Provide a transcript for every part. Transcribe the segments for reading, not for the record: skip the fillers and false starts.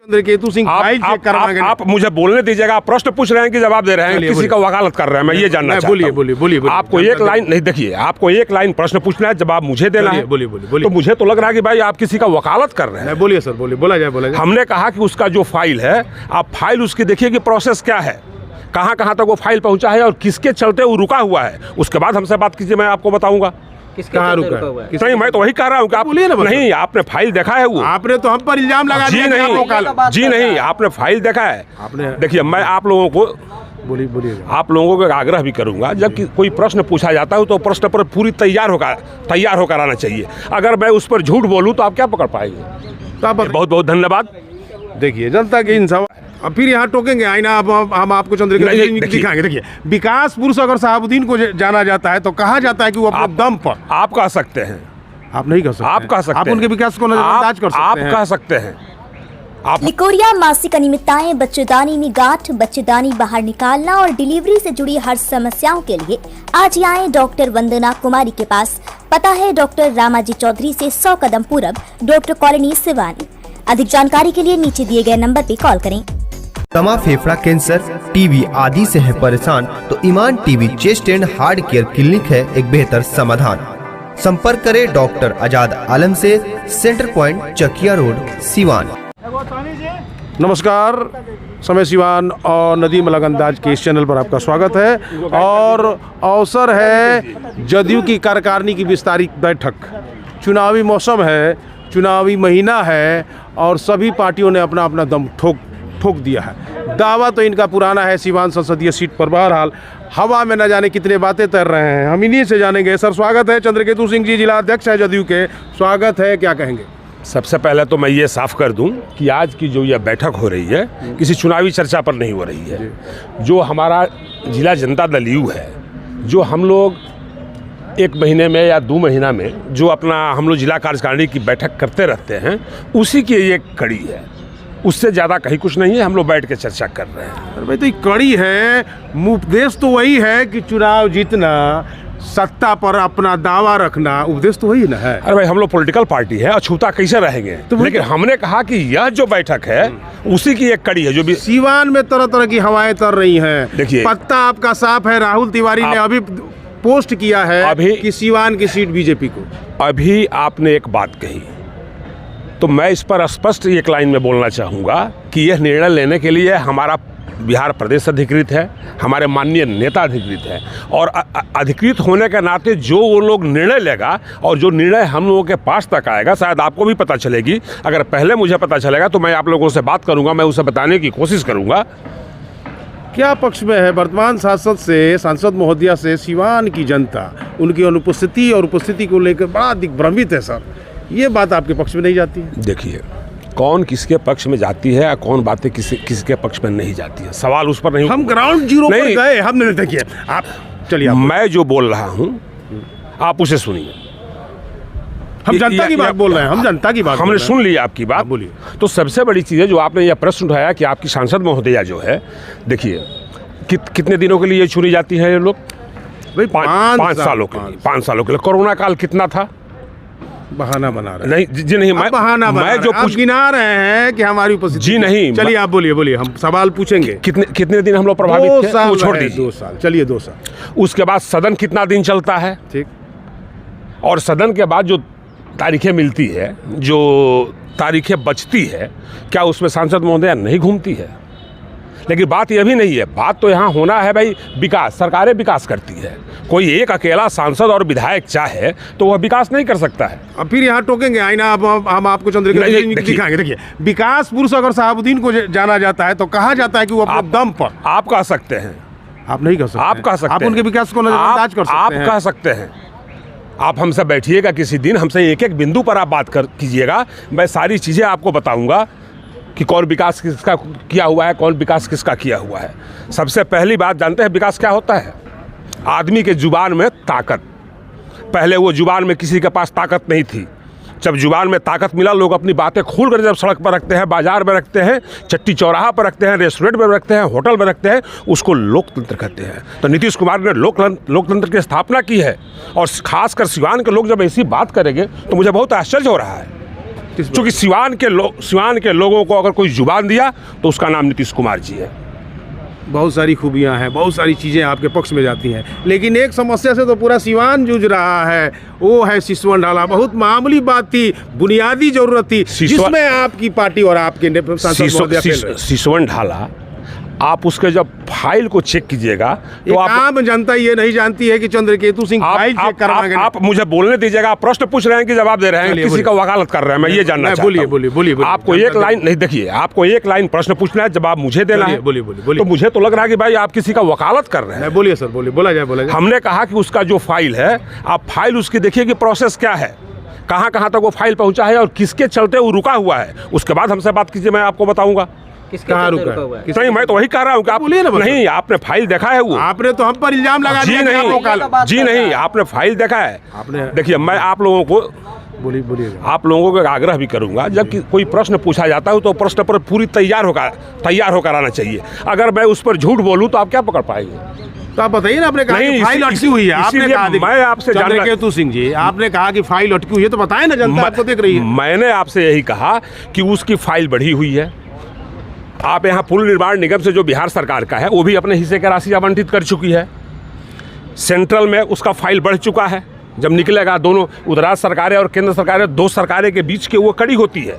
Chandraketu Singh file check करवाएंगे। आप मुझे बोलने दीजिएगा। आप प्रश्न पूछ रहे हैं कि जवाब दे रहे हैं, किसी का वकालत कर रहे हैं, मैं ये जानना चाहता हूं। बोलिए। आपको एक लाइन नहीं, देखिए आपको एक लाइन प्रश्न पूछना है, जवाब मुझे देना है। बोलिए। तो मुझे तो लग रहा है कि भाई आप किसी का वकालत कर रहे हैं। बोलिए सर, बोलिए, बोला जाए। हमने कहा कि उसका जो फाइल है, आप फाइल उसकी देखिए कि प्रोसेस क्या है, कहाँ तक वो फाइल पहुंचा है और किसके चलते वो रुका हुआ है, उसके बाद हमसे बात कीजिए, मैं आपको बताऊंगा कहाँ रुका है। नहीं, मैं तो वही कह रहा हूँ कि आप बोलिए ना। नहीं, आपने फाइल देखा है वो? आपने तो हम पर इल्जाम लगा दिया। जी नहीं, आपने फाइल देखा है? आपने देखिए, मैं आप लोगों को बोलिए आप लोगों को आग्रह भी करूंगा, जब कि कोई प्रश्न पूछा जाता है तो प्रश्न पर पूरी तैयार होकर आना चाहिए। अगर मैं उस पर झूठ बोलूं तो आप क्या पकड़ पाएंगे? तो बहुत बहुत धन्यवाद। देखिए, जनता के इन सवाल अब फिर यहाँ टोकेंगे आईना। हम आपको चंद्रकेतु सिंह दिखाएंगे। देखिए, विकास पुरुष अगर साहबुद्दीन को जाना जाता है तो कहा जाता है कि वो अपने दम पर। आप कह सकते हैं, आप नहीं कह सकते। आप कह सकते आप उनके विकास को नजरअंदाज कर सकते हैं। आप कह सकते हैं। लिकोरिया मासिक अनियमितताएं, बच्चेदानी में गांठ, बच्चेदानी बाहर निकालना और डिलीवरी से जुड़ी हर समस्याओं के लिए आज ही आए डॉक्टर वंदना कुमारी के पास। पता है डॉक्टर रामाजी चौधरी से 100 कदम पूरब, डॉक्टर कॉलोनी सिवानी। अधिक जानकारी के लिए नीचे दिए गए नंबर पर कॉल करें। दमा, फेफड़ा कैंसर, टीबी आदि से है परेशान तो Iman TB chest and heart care clinic है एक बेहतर समाधान। संपर्क करें डॉक्टर आजाद आलम से, centre point, Chakia road, Siwan. नमस्कार, समय सिवान और नदीम अलग अंदाज के इस चैनल पर आपका स्वागत है। और अवसर है जदयू की कार्यकारिणी की विस्तारित बैठक। चुनावी मौसम है, चुनावी महीना है और सभी पार्टियों ने अपना अपना दम ठोक दिया है। दावा तो इनका पुराना है सिवान संसदीय सीट पर, बहरहाल हवा में न जाने कितने बातें तैर रहे हैं, हम इन्हीं से जानेंगे। सर, स्वागत है। चंद्रकेतु सिंह जी जिला अध्यक्ष है जदयू के, स्वागत है। क्या कहेंगे? सबसे पहले तो मैं ये साफ कर दूं कि आज की जो यह बैठक हो रही है किसी चुनावी चर्चा पर नहीं हो रही है। जो हमारा जिला जनता दल यू है, जो हम लोग 1 महीने में या 2 महीना में जो अपना हम लोग जिला कार्यकारिणी की बैठक करते रहते हैं, उसी की ये कड़ी है। उससे ज़्यादा कहीं कुछ नहीं है। हम लोग बैठ के चर्चा कर रहे हैं। अरे भाई, तो ये कड़ी है, उपदेश तो वही है कि चुनाव जीतना, सत्ता पर अपना दावा रखना, उपदेश तो वही ना है। अरे भाई, हम लोग पॉलिटिकल पार्टी है, अछूता कैसे रहेंगे? तो लेकिन हमने कहा कि यह जो बैठक है उसी की एक कड़ी है। जो भी सीवान में तरह तरह की हवाएं तर रही हैं। देखिए, पत्ता आपका साफ है। राहुल तिवारी ने अभी पोस्ट किया है कि सीवान की सीट बीजेपी को। अभी आपने एक बात कही तो मैं इस पर स्पष्ट एक लाइन में बोलना चाहूँगा कि यह निर्णय लेने के लिए हमारा बिहार प्रदेश अधिकृत है, हमारे माननीय नेता अधिकृत है। और अधिकृत होने के नाते जो वो लोग निर्णय लेगा और जो निर्णय हम लोगों के पास तक आएगा, शायद आपको भी पता चलेगी। अगर पहले मुझे पता चलेगा तो मैं आप लोगों से बात करूँगा, मैं उसे बताने की कोशिश करूँगा। क्या पक्ष में है वर्तमान सांसद महोदया से सिवान की जनता? उनकी अनुपस्थिति और उपस्थिति को लेकर बड़ा दिग्भ्रमित है सर। ये बात आपके पक्ष में नहीं जाती है? देखिए, कौन किसके पक्ष में जाती है या कौन बातें किसके पक्ष में नहीं जाती है, सवाल उस पर नहीं। हम ग्राउंड जीरो पर गए। हमने देखिए, आप चलिए, मैं जो बोल रहा हूँ आप उसे सुनिए। हम जनता की बात बोल रहे हैं। हम जनता की बात, हमने सुन ली आपकी बात। बोलिए। तो सबसे बड़ी चीज़ है जो आपने यह प्रश्न उठाया कि आपकी सांसद महोदया जो है, देखिए कितने दिनों के लिए चुनी जाती है ये लोग? भाई 5 सालों के लिए। 5 सालों के लिए। कोरोना काल कितना था? बहाना बना रहे नहीं जी, नहीं, मैं जो कुछ गिना रहे हैं कि हमारी उपस्थिति जी नहीं। चलिए आप बोलिए, हम सवाल पूछेंगे। कितने दिन हम लोग प्रभावित थे? 2 साल वो छोड़ दीजिए। 2 साल, चलिए 2 साल। उसके बाद सदन कितना दिन चलता है? ठीक। और सदन के बाद जो तारीखें मिलती है, जो तारीखें बचती है, क्या उसमें सांसद महोदया नहीं घूमती है? लेकिन बात यह भी नहीं है। बात तो यहाँ होना है भाई, विकास। सरकारें विकास करती है। कोई एक अकेला सांसद और विधायक चाहे तो वह विकास नहीं कर सकता है। अब फिर यहाँ टोकेंगे आईना। हम आपको चंद्रकेतु सिंह दिखाएंगे। देखिए, विकास पुरुष अगर साहबुद्दीन को जाना जाता है तो कहा जाता है कि वो अपने दम पर। आप कह सकते हैं। आप नहीं कह सकते। आप कह सकते हैं। आप उनके विकास को नजरअंदाज कर सकते हैं। आप कह सकते हैं। आप हमसे बैठिएगा किसी दिन, हमसे एक एक बिंदु पर आप बात कीजिएगा। मैं सारी चीज़ें आपको बताऊंगा कि कौन विकास किसका किया हुआ है, कौन विकास किसका किया हुआ है। सबसे पहली बात, जानते हैं विकास क्या होता है? आदमी के जुबान में ताकत। पहले वो जुबान में किसी के पास ताकत नहीं थी। जब जुबान में ताकत मिला, लोग अपनी बातें खोल कर जब सड़क पर रखते हैं, बाजार में रखते हैं, चट्टी चौराहा पर रखते हैं, रेस्टोरेंट में रखते हैं, होटल में रखते हैं, उसको लोकतंत्र कहते हैं। तो नीतीश कुमार ने लोकतंत्र की स्थापना की है। और खासकर सिवान के लोग जब ऐसी बात करेंगे तो मुझे बहुत आश्चर्य हो रहा है क्योंकि सिवान के लोगों को अगर कोई जुबान दिया तो उसका नाम नीतीश कुमार जी है। बहुत सारी खूबियां हैं, बहुत सारी चीज़ें आपके पक्ष में जाती हैं, लेकिन एक समस्या से तो पूरा सिवान जूझ रहा है, वो है सिसवन ढाला। बहुत मामूली बात थी, बुनियादी जरूरत थी, जिसमें आपकी पार्टी और आपके सांसद महोदय फेल रहे। सिसवन ढाला, आप उसके जब फाइल को चेक कीजिएगा तो आम जनता ये नहीं जानती है कि चंद्रकेतु सिंह फाइल चेक करवाएंगे। आप मुझे बोलने दीजिएगा, आप प्रश्न पूछ रहे हैं कि जवाब दे रहे हैं, किसी का वकालत कर रहे हैं, मैं ये जानना चाहता हूं। बोलिए। आपको एक लाइन नहीं, देखिए, आपको एक लाइन प्रश्न पूछना है, जवाब मुझे देना है। बोलिए। तो मुझे तो लग रहा है कि भाई आप किसी का वकालत कर रहे हैं। बोलिए सर, बोलिए, बोला जाए। हमने कहा कि उसका जो फाइल है, आप फाइल उसकी देखिए कि प्रोसेस क्या है, कहाँ तक वो फाइल पहुंचा है और किसके चलते वो रुका हुआ है, उसके बाद हमसे बात कीजिए, मैं आपको बताऊंगा कहाँ रुका है। नहीं, मैं तो वही कह रहा हूँ कि आप बोलिए ना। नहीं, आपने फाइल देखा है? वो आपने तो हम पर इल्जाम लगा दिया। जी नहीं, आपने फाइल देखा है? आपने देखिए, मैं आप लोगों को बोलिए आप लोगों को आग्रह भी करूंगा, जब कोई प्रश्न पूछा जाता है तो प्रश्न पर पूरी तैयार होकर आना चाहिए। अगर मैं उस पर झूठ बोलूं तो आप क्या पकड़ पाएंगे? तो आप बताइए ना, आपने कहा कि फाइल अटकी हुई है, आपने कहा, मैं आपसे चंद्रकेतु सिंह जी, आपने कहा कि फाइल अटकी हुई है, तो बताएं ना, जनता आपको देख रही है। मैंने आपसे यही कहा कि उसकी फाइल बढ़ी हुई है। आप यहाँ पुल निर्माण निगम से जो बिहार सरकार का है, वो भी अपने हिस्से की राशि आवंटित कर चुकी है। सेंट्रल में उसका फाइल बढ़ चुका है। जब निकलेगा, दोनों उत्तराज सरकारें और केंद्र सरकारें, दो सरकारें के बीच की वो कड़ी होती है,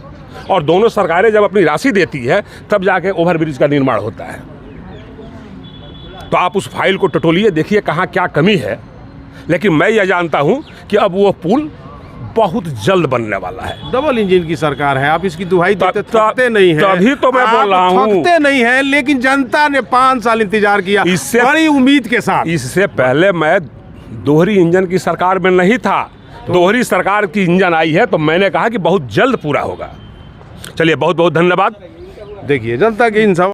और दोनों सरकारें जब अपनी राशि देती है तब जाके ओवरब्रिज का निर्माण होता है। तो आप उस फाइल को टटोलिए, देखिए कहाँ क्या कमी है। लेकिन मैं यह जानता हूँ कि अब वो पुल बहुत जल्द बनने वाला है। डबल इंजन की सरकार है, आप इसकी दुहाई देते थकते नहीं हैं। तभी तो मैं बोल रहा हूँ, थकते नहीं हैं, लेकिन जनता ने 5 साल इंतजार किया इससे बड़ी उम्मीद के साथ। इससे पहले मैं दोहरी इंजन की सरकार में नहीं था, दोहरी सरकार की इंजन आई है, तो मैंने कहा कि बहुत जल्द पूरा होगा। चलिए, बहुत बहुत धन्यवाद। देखिए, जनता के इन